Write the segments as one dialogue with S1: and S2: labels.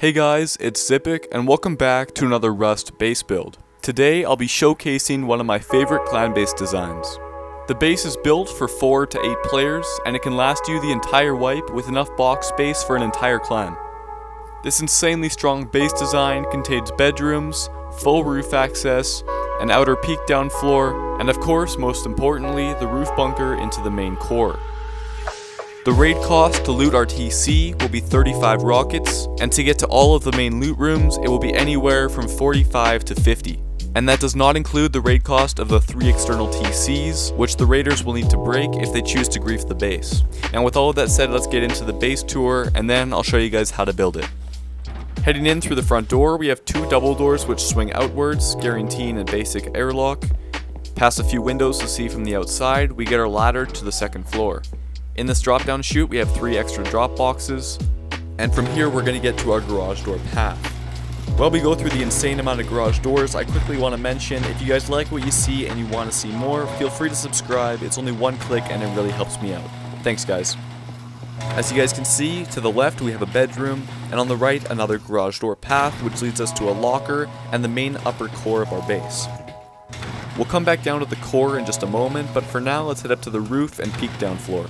S1: Hey guys, it's Zypic and welcome back to another Rust base build. Today I'll be showcasing one of my favorite clan base designs. The base is built for 4 to 8 players and it can last you the entire wipe with enough box space for an entire clan. This insanely strong base design contains bedrooms, full roof access, an outer peek down floor, and of course most importantly the roof bunker into the main core. The raid cost to loot our TC will be 35 rockets, and to get to all of the main loot rooms it will be anywhere from 45 to 50. And that does not include the raid cost of the 3 external TCs, which the raiders will need to break if they choose to grief the base. And with all of that said, let's get into the base tour and then I'll show you guys how to build it. Heading in through the front door, we have 2 double doors which swing outwards, guaranteeing a basic airlock. Past a few windows to see from the outside, we get our ladder to the second floor. In this drop down chute we have 3 extra drop boxes, and from here we're going to get to our garage door path. While we go through the insane amount of garage doors, I quickly want to mention, if you guys like what you see and you want to see more, feel free to subscribe. It's only 1 click and it really helps me out. Thanks guys. As you guys can see, to the left we have a bedroom, and on the right another garage door path which leads us to a locker and the main upper core of our base. We'll come back down to the core in just a moment, but for now let's head up to the roof and peek down floor.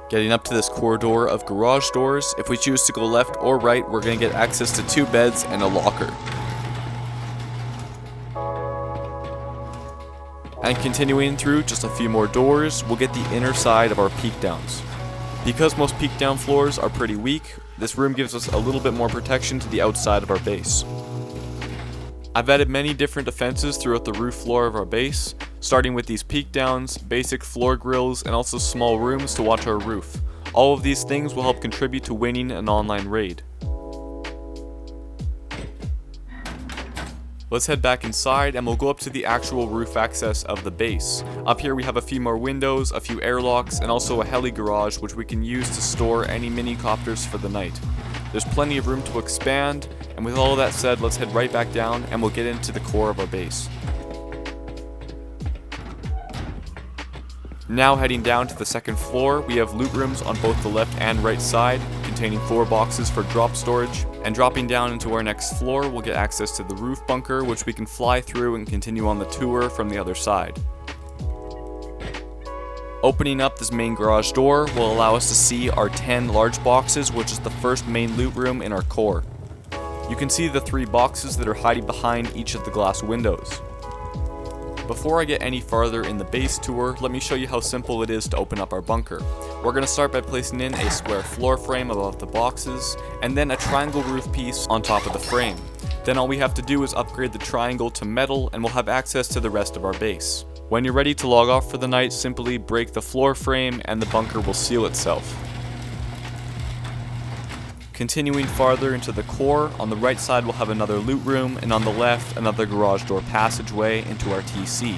S1: Getting up to this corridor of garage doors, if we choose to go left or right, we're going to get access to 2 beds and a locker. And continuing through just a few more doors, we'll get the inner side of our peek downs. Because most peek down floors are pretty weak, this room gives us a little bit more protection to the outside of our base. I've added many different defenses throughout the roof floor of our base, starting with these peek downs, basic floor grills, and also small rooms to watch our roof. All of these things will help contribute to winning an online raid. Let's head back inside and we'll go up to the actual roof access of the base. Up here we have a few more windows, a few airlocks, and also a heli garage which we can use to store any mini copters for the night. There's plenty of room to expand, and with all of that said, let's head right back down and we'll get into the core of our base. Now heading down to the second floor, we have loot rooms on both the left and right side, containing 4 boxes for drop storage, and dropping down into our next floor, we'll get access to the roof bunker, which we can fly through and continue on the tour from the other side. Opening up this main garage door will allow us to see our 10 large boxes, which is the first main loot room in our core. You can see the 3 boxes that are hiding behind each of the glass windows. Before I get any farther in the base tour, let me show you how simple it is to open up our bunker. We're going to start by placing in a square floor frame above the boxes, and then a triangle roof piece on top of the frame. Then all we have to do is upgrade the triangle to metal and we'll have access to the rest of our base. When you're ready to log off for the night, simply break the floor frame and the bunker will seal itself. Continuing farther into the core, on the right side we'll have another loot room, and on the left another garage door passageway into our TC.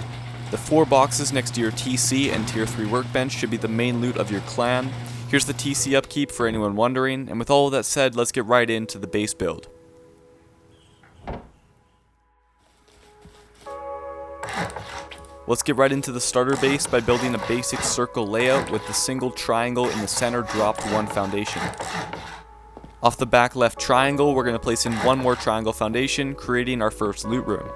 S1: The 4 boxes next to your TC and tier 3 workbench should be the main loot of your clan. Here's the TC upkeep for anyone wondering, and with all of that said, let's get right into the base build. Let's get right into the starter base by building a basic circle layout with the single triangle in the center dropped 1 foundation. Off the back left triangle, we're going to place in 1 more triangle foundation, creating our first loot room.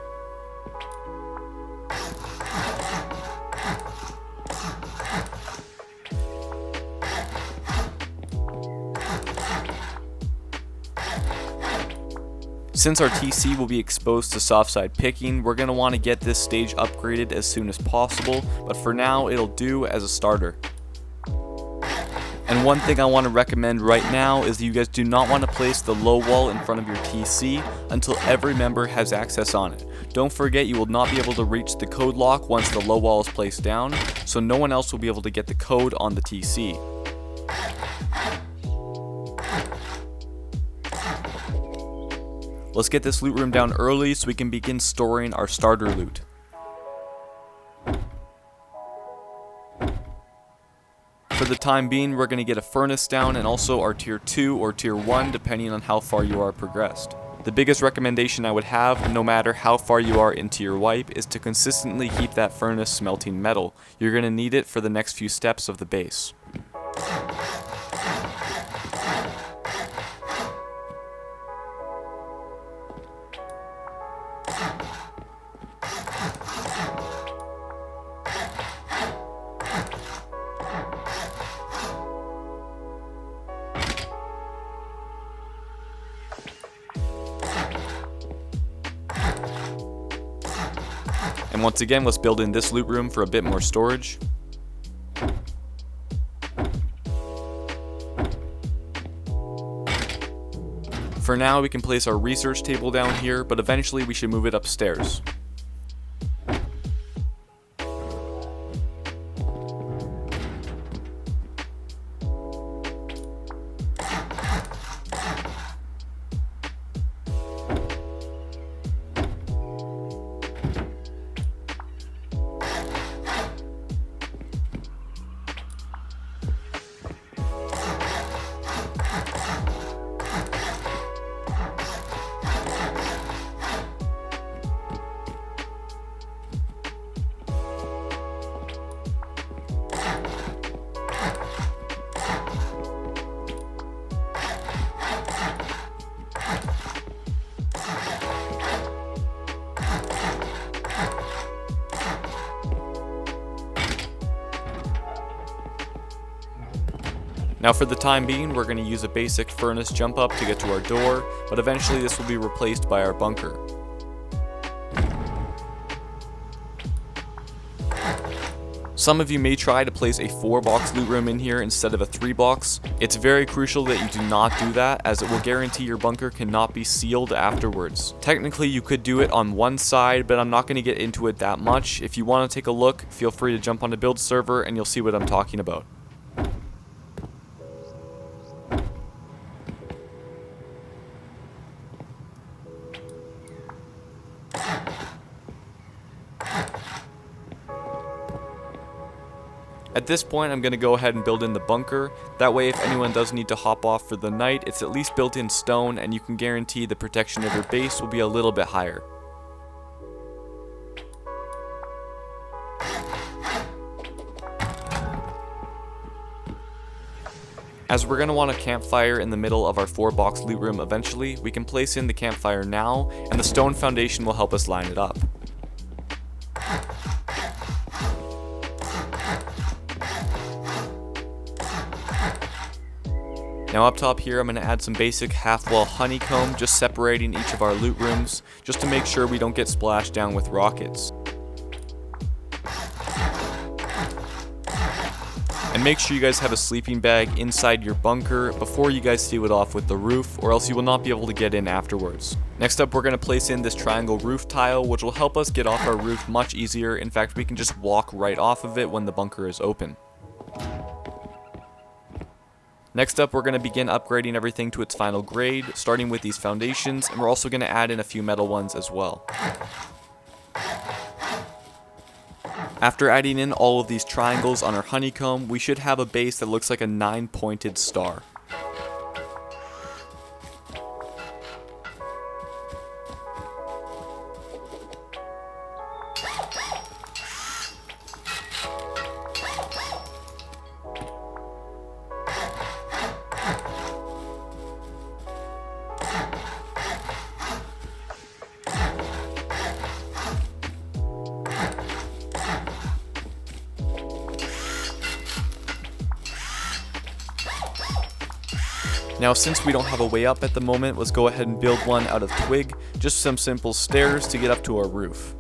S1: Since our TC will be exposed to soft side picking, we're going to want to get this stage upgraded as soon as possible, but for now it'll do as a starter. And one thing I want to recommend right now is that you guys do not want to place the low wall in front of your TC until every member has access on it. Don't forget you will not be able to reach the code lock once the low wall is placed down, so no one else will be able to get the code on the TC. Let's get this loot room down early so we can begin storing our starter loot. For the time being, we're going to get a furnace down and also our tier 2 or tier 1 depending on how far you are progressed. The biggest recommendation I would have, no matter how far you are into your wipe, is to consistently keep that furnace smelting metal. You're going to need it for the next few steps of the base. And once again, let's build in this loot room for a bit more storage. For now, we can place our research table down here, but eventually we should move it upstairs. Now for the time being, we're going to use a basic furnace jump up to get to our door, but eventually this will be replaced by our bunker. Some of you may try to place a 4-box loot room in here instead of a 3-box. It's very crucial that you do not do that, as it will guarantee your bunker cannot be sealed afterwards. Technically you could do it on one side, but I'm not going to get into it that much. If you want to take a look, feel free to jump on the build server and you'll see what I'm talking about. At this point, I'm going to go ahead and build in the bunker. That way, if anyone does need to hop off for the night, it's at least built in stone and you can guarantee the protection of your base will be a little bit higher. As we're going to want a campfire in the middle of our 4-box loot room eventually, we can place in the campfire now, and the stone foundation will help us line it up. Now up top here, I'm going to add some basic half-wall honeycomb, just separating each of our loot rooms, just to make sure we don't get splashed down with rockets. And make sure you guys have a sleeping bag inside your bunker before you guys seal it off with the roof, or else you will not be able to get in afterwards. Next up, we're going to place in this triangle roof tile, which will help us get off our roof much easier. In fact, we can just walk right off of it when the bunker is open. Next up, we're going to begin upgrading everything to its final grade, starting with these foundations, and we're also going to add in a few metal ones as well. After adding in all of these triangles on our honeycomb, we should have a base that looks like a 9-pointed star. Now since we don't have a way up at the moment, let's go ahead and build one out of twig, just some simple stairs to get up to our roof.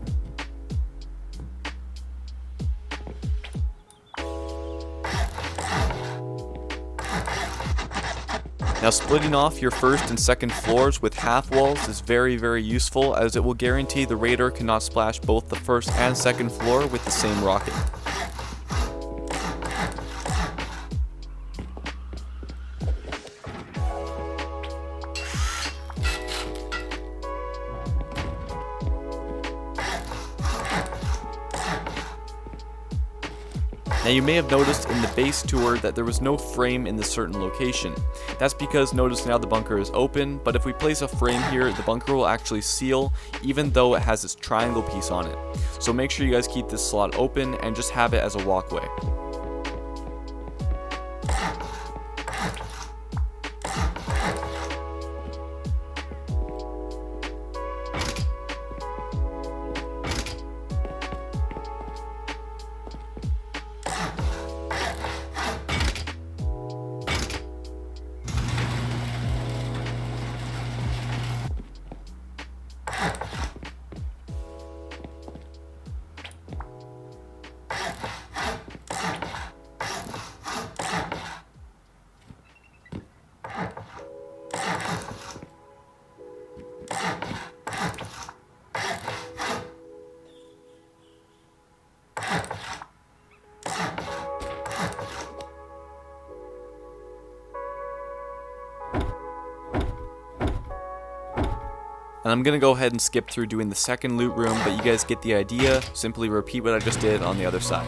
S1: Now splitting off your first and second floors with half walls is very useful, as it will guarantee the raider cannot splash both the first and second floor with the same rocket. Now you may have noticed in the base tour that there was no frame in this certain location. That's because notice now the bunker is open, but if we place a frame here, the bunker will actually seal even though it has this triangle piece on it. So make sure you guys keep this slot open and just have it as a walkway. And I'm going to go ahead and skip through doing the second loot room, but you guys get the idea. Simply repeat what I just did on the other side.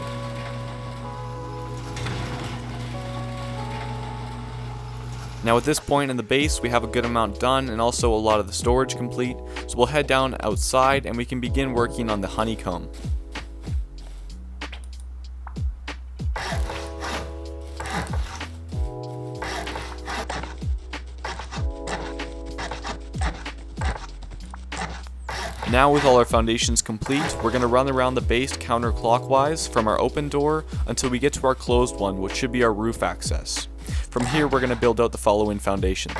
S1: Now at this point in the base, we have a good amount done and also a lot of the storage complete, so we'll head down outside and we can begin working on the honeycomb. Now with all our foundations complete, we're going to run around the base counterclockwise from our open door until we get to our closed one, which should be our roof access. From here we're going to build out the following foundations.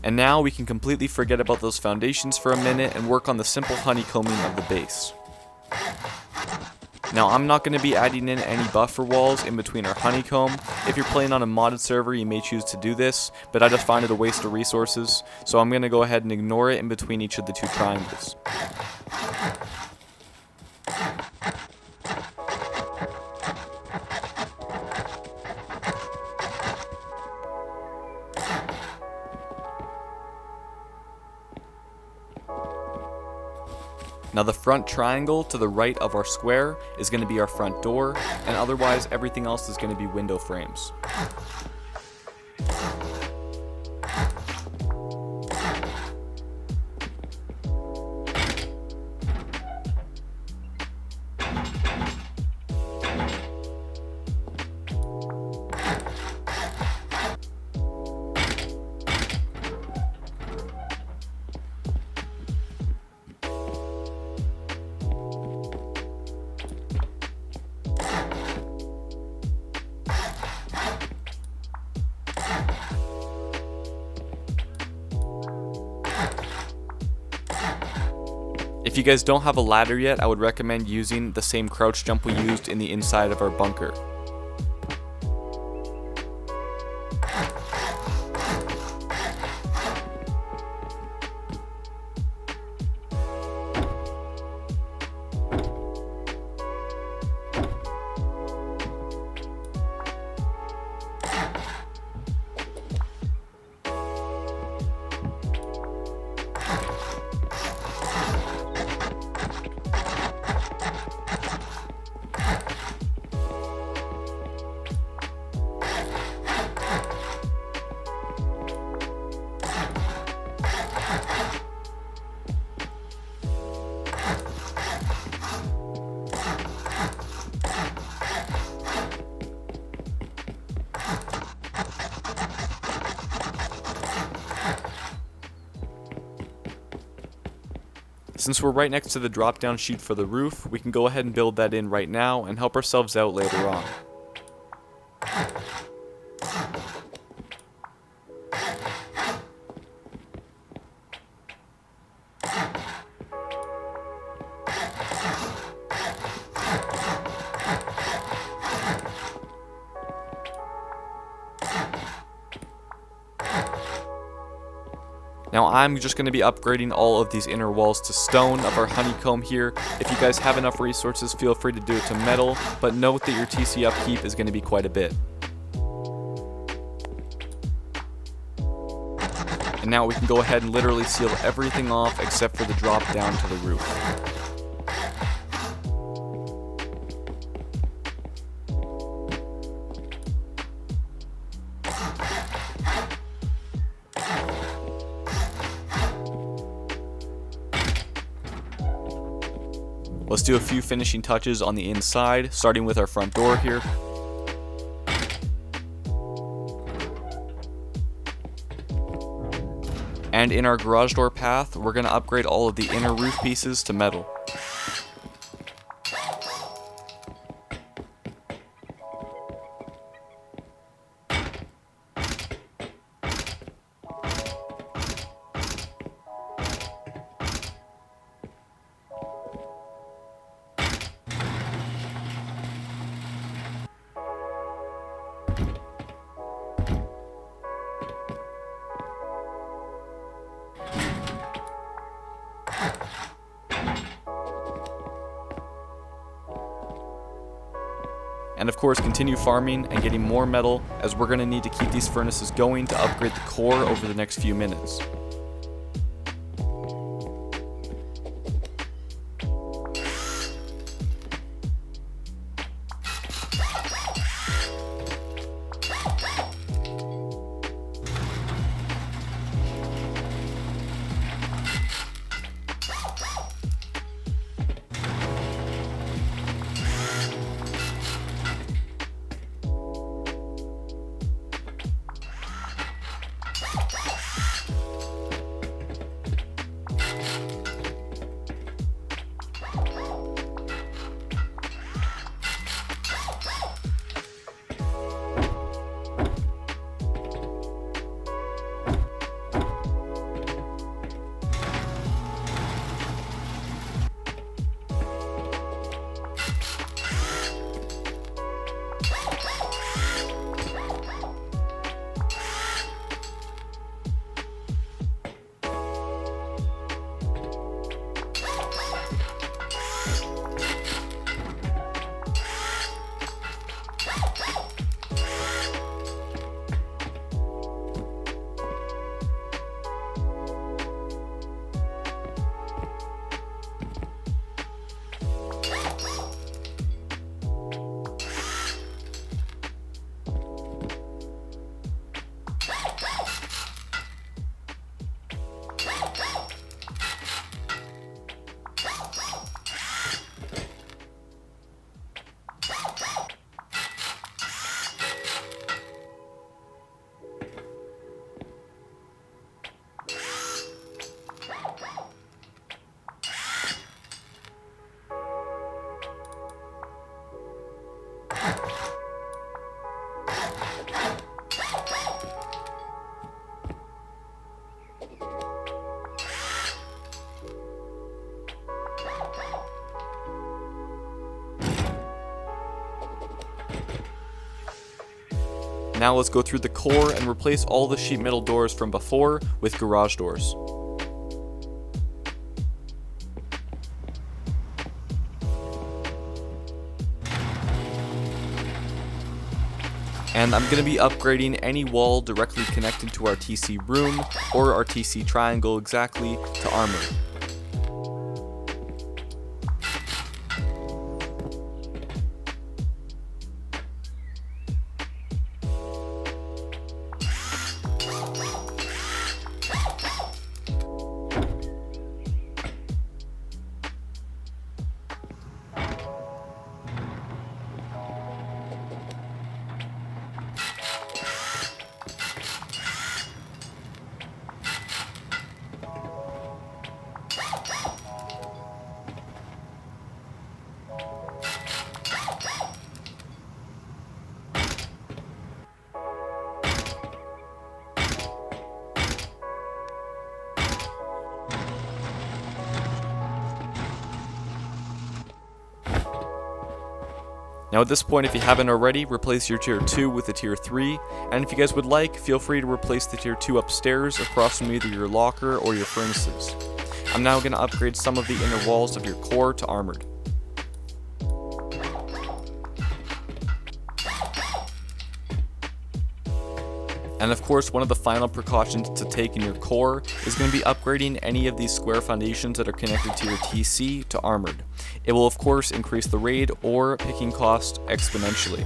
S1: And now we can completely forget about those foundations for a minute and work on the simple honeycombing of the base. Now I'm not going to be adding in any buffer walls in between our honeycomb. If you're playing on a modded server you may choose to do this, but I just find it a waste of resources, so I'm going to go ahead and ignore it in between each of the two triangles. Now the front triangle to the right of our square is going to be our front door, and otherwise everything else is going to be window frames. If you guys don't have a ladder yet, I would recommend using the same crouch jump we used in the inside of our bunker. Since we're right next to the drop down sheet for the roof, we can go ahead and build that in right now and help ourselves out later on. Now I'm just going to be upgrading all of these inner walls to stone of our honeycomb here. If you guys have enough resources, feel free to do it to metal, but note that your TC upkeep is going to be quite a bit. And now we can go ahead and literally seal everything off except for the drop down to the roof. Let's do a few finishing touches on the inside, starting with our front door here. And in our garage door path, we're going to upgrade all of the inner roof pieces to metal. And of course, continue farming and getting more metal, as we're going to need to keep these furnaces going to upgrade the core over the next few minutes. Now let's go through the core and replace all the sheet metal doors from before with garage doors. And I'm going to be upgrading any wall directly connected to our TC room or our TC triangle exactly to armor. Now at this point, if you haven't already, replace your tier 2 with a tier 3, and if you guys would like, feel free to replace the tier 2 upstairs across from either your locker or your furnaces. I'm now going to upgrade some of the inner walls of your core to armored. And of course, one of the final precautions to take in your core is going to be upgrading any of these square foundations that are connected to your TC to armored. It will of course increase the raid or picking cost exponentially.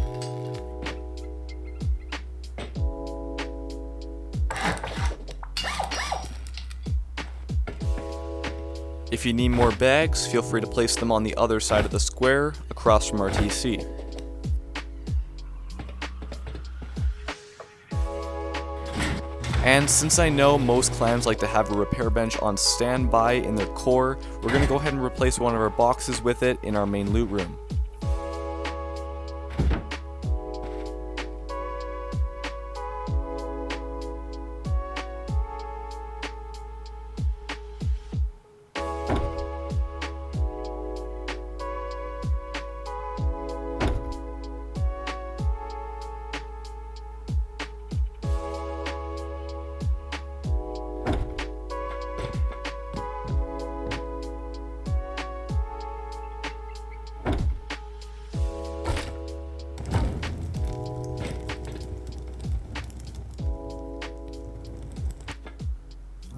S1: If you need more bags, feel free to place them on the other side of the square across from our TC. And since I know most clans like to have a repair bench on standby in their core, we're going to go ahead and replace one of our boxes with it in our main loot room.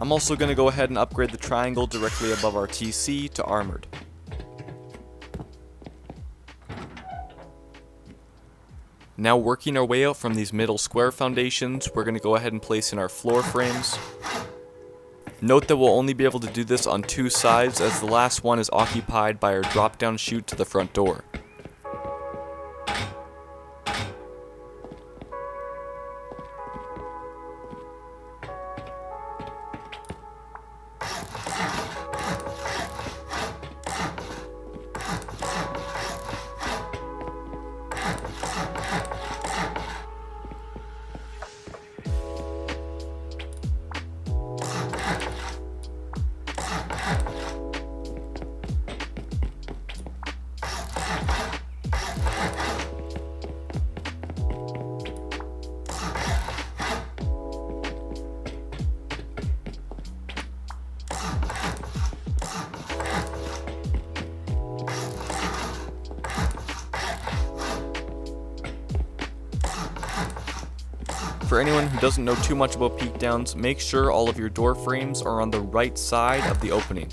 S1: I'm also going to go ahead and upgrade the triangle directly above our TC to armored. Now working our way out from these middle square foundations, we're going to go ahead and place in our floor frames. Note that we'll only be able to do this on two sides, as the last one is occupied by our drop down chute to the front door. For anyone who doesn't know too much about peekdowns, make sure all of your door frames are on the right side of the opening.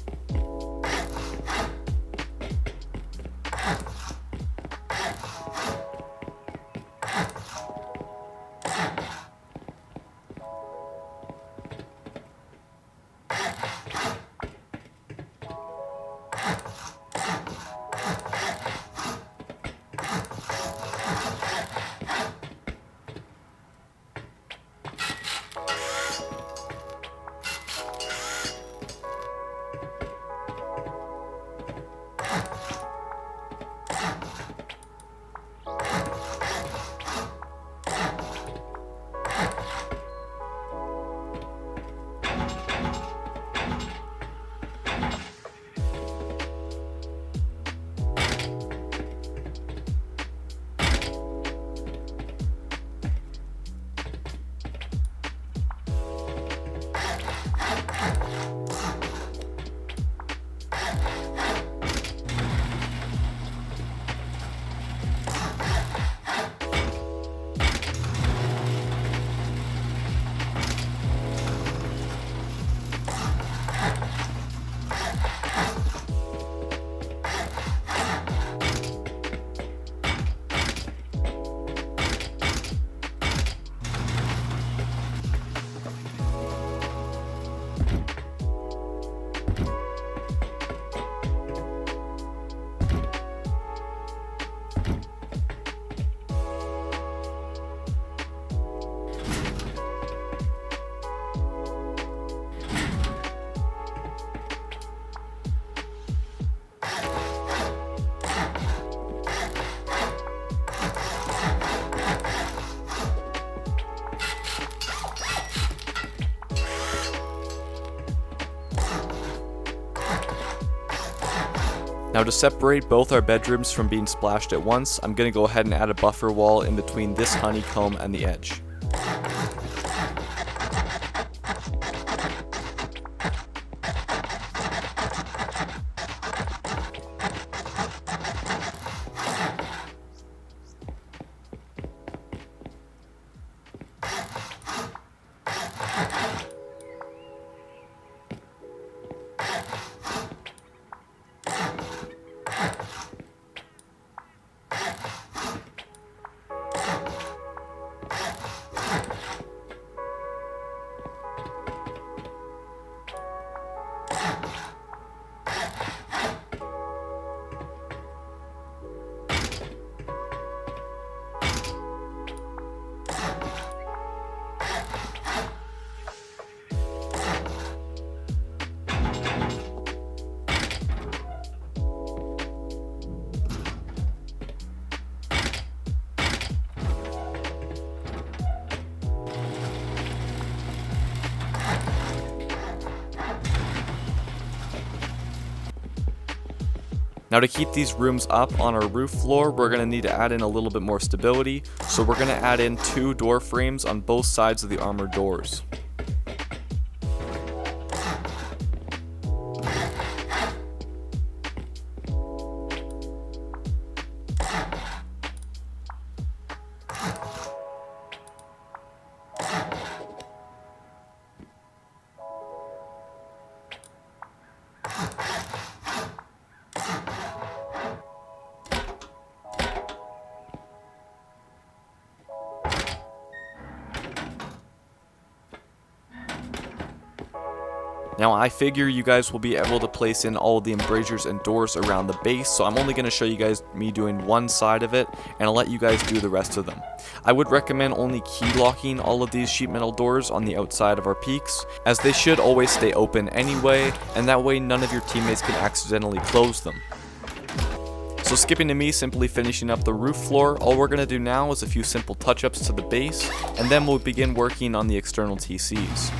S1: Now to separate both our bedrooms from being splashed at once, I'm going to go ahead and add a buffer wall in between this honeycomb and the edge. Now to keep these rooms up on our roof floor, we're going to need to add in a little bit more stability, so we're going to add in 2 door frames on both sides of the armored doors. Now I figure you guys will be able to place in all of the embrasures and doors around the base, so I'm only going to show you guys me doing one side of it, and I'll let you guys do the rest of them. I would recommend only key locking all of these sheet metal doors on the outside of our peaks, as they should always stay open anyway, and that way none of your teammates can accidentally close them. So skipping to me simply finishing up the roof floor, all we're going to do now is a few simple touch-ups to the base, and then we'll begin working on the external TCs.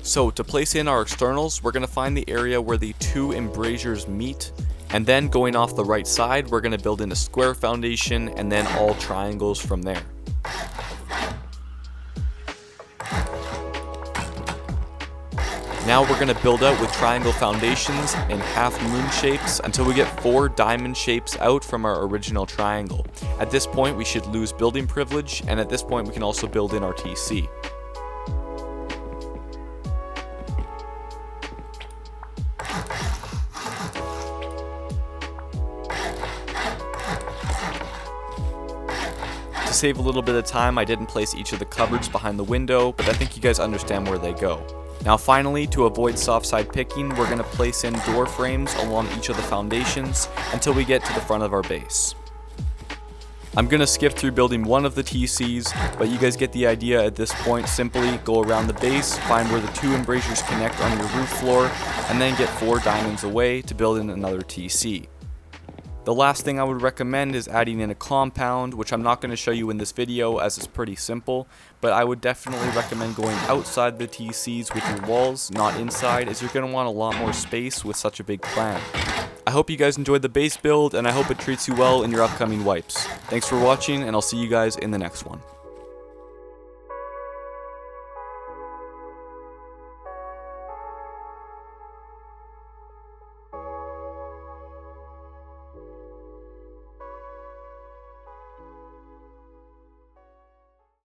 S1: So to place in our externals, we're going to find the area where the two embrasures meet, and then going off the right side, we're going to build in a square foundation and then all triangles from there. Now we're going to build out with triangle foundations in half moon shapes until we get 4 diamond shapes out from our original triangle. At this point we should lose building privilege, and at this point we can also build in our TC. To save a little bit of time, I didn't place each of the cupboards behind the window, but I think you guys understand where they go. Now finally, to avoid soft side picking, we're going to place in door frames along each of the foundations until we get to the front of our base. I'm going to skip through building one of the TCs, but you guys get the idea at this point. Simply go around the base, find where the 2 embrasures connect on your roof floor, and then get 4 diamonds away to build in another TC. The last thing I would recommend is adding in a compound, which I'm not going to show you in this video as it's pretty simple, but I would definitely recommend going outside the TCs with your walls, not inside, as you're going to want a lot more space with such a big clan. I hope you guys enjoyed the base build, and I hope it treats you well in your upcoming wipes. Thanks for watching, and I'll see you guys in the next one.